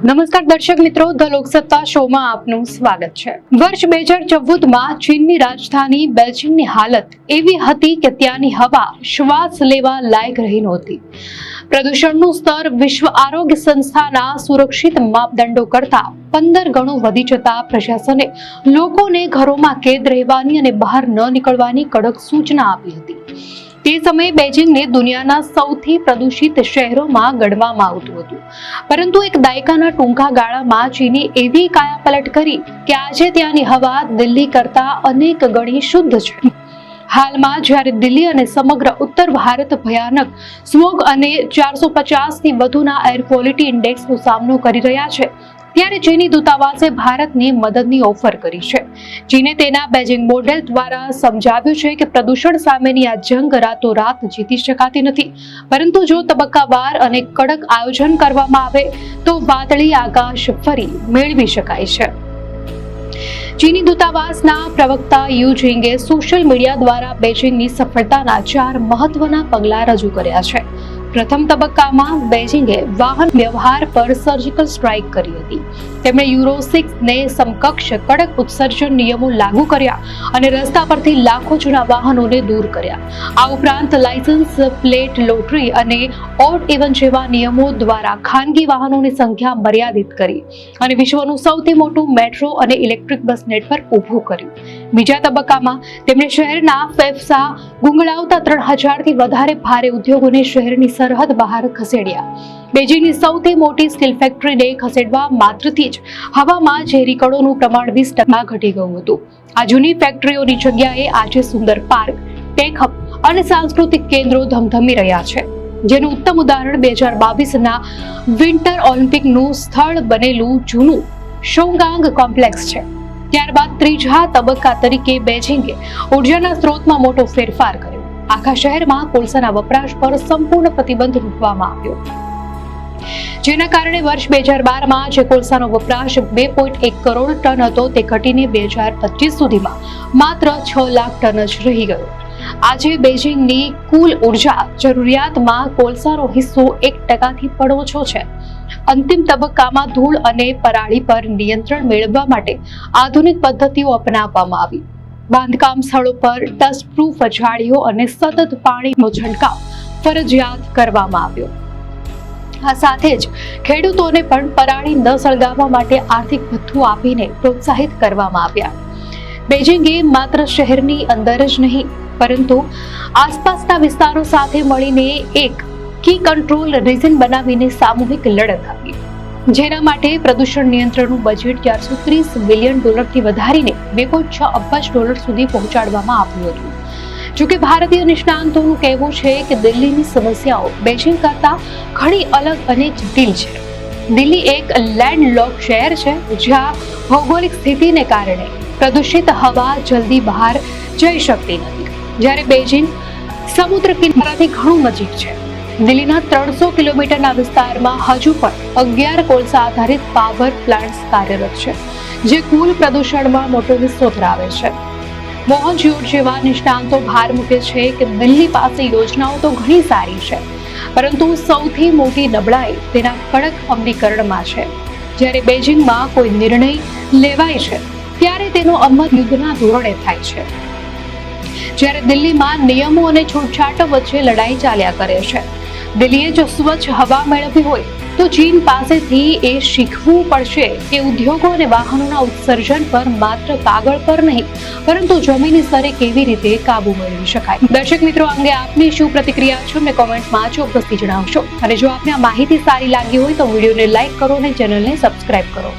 નમસ્કાર દર્શક મિત્રો, ધ લોકસત્તા શોમાં આપનું સ્વાગત છે। વર્ષ 2014માં ચીનની રાજધાની બેઇજિંગની હાલત એવી હતી કે ત્યાંની હવા શ્વાસ લેવા લાયક રહી નહોતી। પ્રદૂષણનું સ્તર વિશ્વ આરોગ્ય સંસ્થાના સુરક્ષિત માપદંડો કરતા 15 ગણું વધી જતા પ્રશાસને લોકોને ઘરોમાં કેદ રહેવાની અને બહાર ન નીકળવાની કડક સૂચના આપી હતી। તે સમયે બેઇજિંગને દુનિયાના સૌથી પ્રદૂષિત શહેરોમાં ગણવામાં આવતું હતું, પરંતુ એક દાયકાના ટૂંકા ગાળામાં ચીને એવી કાયાપલટ કરી કે આજે ત્યાંની હવા દિલ્હી કરતા અનેક ગણી શુદ્ધ છે। હાલમાં જ્યારે દિલ્હી અને સમગ્ર ઉત્તર ભારત ભયાનક સ્મોગ અને 450થી વધુના એર ક્વોલિટી ઇન્ડેક્સનો સામનો કરી રહ્યા છે, ત્યારે ચીની દૂતાવાસે ભારતને મદદની ઓફર કરી છે। ચીને તેના બેઇજિંગ મોડેલ દ્વારા સમજાવ્યું છે કે પ્રદૂષણ સામેની આ જંગ રાતોરાત જીતી શકાતી નથી, પરંતુ જો તબક્કાવાર અને કડક આયોજન કરવામાં આવે તો વાદળી આકાશ ફરી મેળવી શકાય છે। ચીની દૂતાવાસના પ્રવક્તા યુ જિંગે સોશિયલ મીડિયા દ્વારા બેઇજિંગની સફળતાના 4 મહત્વના પગલાં રજૂ કર્યા છે। પ્રથમ તબક્કામાં બેઇજિંગે વાહન વ્યવહાર પર સર્જિકલ સ્ટ્રાઇક કરી હતી। તેમણે યુરો 6 ને સમકક્ષ કડક ઉત્સર્જન નિયમો લાગુ કર્યા અને રસ્તા પરથી લાખો જૂના વાહનોને દૂર કર્યા। આ ઉપરાંત લાયસન્સ પ્લેટ લોટરી અને ઓડ ઇવન જેવા નિયમો દ્વારા ખાનગી વાહનોની સંખ્યા મર્યાદિત કરી અને વિશ્વનું સૌથી મોટું મેટ્રો અને ઇલેક્ટ્રિક બસ નેટવર્ક ઊભું કર્યું। બીજા તબક્કામાં તેમણે શહેરના ફેફસા ગુંગળાવતા 3000થી વધારે ભારે ઉદ્યોગોને શહેરની સરહદ બહાર ખસેડ્યા। બેઇજિંગની સૌથી મોટી સ્ટીલ ફેક્ટરીને ખસેડવા માત્રથી જ હવામાં ઝેરી કણોનું પ્રમાણ 20% ઘટી ગયું હતું। આ જૂની ફેક્ટરીઓની જગ્યાએ આજે સુંદર પાર્ક, ટેક હબ અને સાંસ્કૃતિક કેન્દ્રો ધમધમી રહ્યા છે, જેનું ઉત્તમ ઉદાહરણ 2022ના વિન્ટર ઓલિમ્પિકનું સ્થળ બનેલું જૂનું શોંગાંગ કોમ્પ્લેક્સ છે। ત્યારબાદ ત્રીજા તબક્કા તરીકે બેઇજિંગે ઉર્જાના સ્ત્રોતમાં મોટો ફેરફાર કર્યો। આખા શહેરમાં કોલસાના વપરાશ પર સંપૂર્ણ પ્રતિબંધ મૂકવામાં આવ્યો, જેના કારણે વર્ષ 2012માં જે કોલસાનો વપરાશ 2.1 કરોડ ટન હતો તે ઘટીને 2025 સુધીમાં માત્ર 6 લાખ ટન જ રહી ગયો। આજે બેઇજિંગની કુલ ઉર્જા જરૂરિયાતમાં કોલસાનો હિસ્સો 1%થી પણ ઓછો છે। અંતિમ તબક્કામાં ધૂળ અને પરાળી પર નિયંત્રણ મેળવવા માટે આધુનિક પદ્ધતિઓ અપનાવવામાં આવી। બાંધકામ સ્થળો પર ડસ્ટપ્રૂફ જાળીઓ અને સતત પાણીનો છંટકાવ ફરજિયાત કરવામાં આવ્યો। આ સાથે જ ખેડૂતોને પણ પરાળી ન સળગાવવા માટે આર્થિક ભથ્થું આપીને પ્રોત્સાહિત કરવામાં આવ્યા। બેઇજિંગે માત્ર શહેરની અંદર જ નહીં, પરંતુ આસપાસના વિસ્તારો સાથે મળીને એક કી કંટ્રોલ રિજન બનાવીને સામૂહિક લડત આપી, જેના માટે પ્રદૂષણ નિયંત્રણનું બજેટ $430 બિલિયન થી વધારીને $2.6 અબજ સુધી પહોંચાડવામાં આવ્યું હતું। જોકે ભારતીય નિષ્ણાંતોનું કહેવું છે કે દિલ્હીની સમસ્યાઓ બેઇજિંગ કરતા ઘણી અલગ અને જટિલ છે। દિલ્હી એક લેન્ડલોક શહેર છે, જ્યાં ભૌગોલિક સ્થિતિને કારણે પ્રદૂષિત હવા જલ્દી બહાર જઈ શકતી નથી, જ્યારે બેઇજિંગ સમુદ્ર કિનારાથી ઘણું નજીક છે। દિલ્હીના 300 કિલોમીટરના વિસ્તારમાં હજુ પણ 11 કોલસા આધારિત પાવર પ્લાન્ટ્સ કાર્યરત છે, જે કુલ પ્રદૂષણમાં મોટો હિસ્સો ધરાવે છે। મોહન જ્યોત જેવા નિષ્ણાંતો ભાર મૂકે છે કે દિલ્હી પાસે યોજનાઓ તો ઘણી સારી છે, પરંતુ સૌથી મોટી નબળાઈ તેના કડક અમલીકરણમાં છે। જ્યારે બેઇજિંગમાં કોઈ નિર્ણય લેવાય છે ત્યારે તેનો અમલ યુદ્ધના ધોરણે થાય છે, જ્યારે દિલ્હીમાં નિયમો અને છૂટછાટો વચ્ચે લડાઈ ચાલ્યા કરે છે। દિલ્હીએ જો સ્વચ્છ હવા મેળવવી હોય તો ચીન પાસેથી એ શીખવું પડશે કે ઉદ્યોગો અને વાહનોના ઉત્સર્જન પર માત્ર કાગળ પર નહીં, પરંતુ જમીની સ્તરે કેવી રીતે કાબુ મેળવી શકાય। દર્શક મિત્રો, અંગે આપની શું પ્રતિક્રિયા છે, અમને કોમેન્ટમાં ચોક્કસથી જણાવશો। અને જો આપને આ માહિતી સારી લાગી હોય તો વિડીયોને લાઈક કરો અને ચેનલને સબસ્ક્રાઇબ કરો।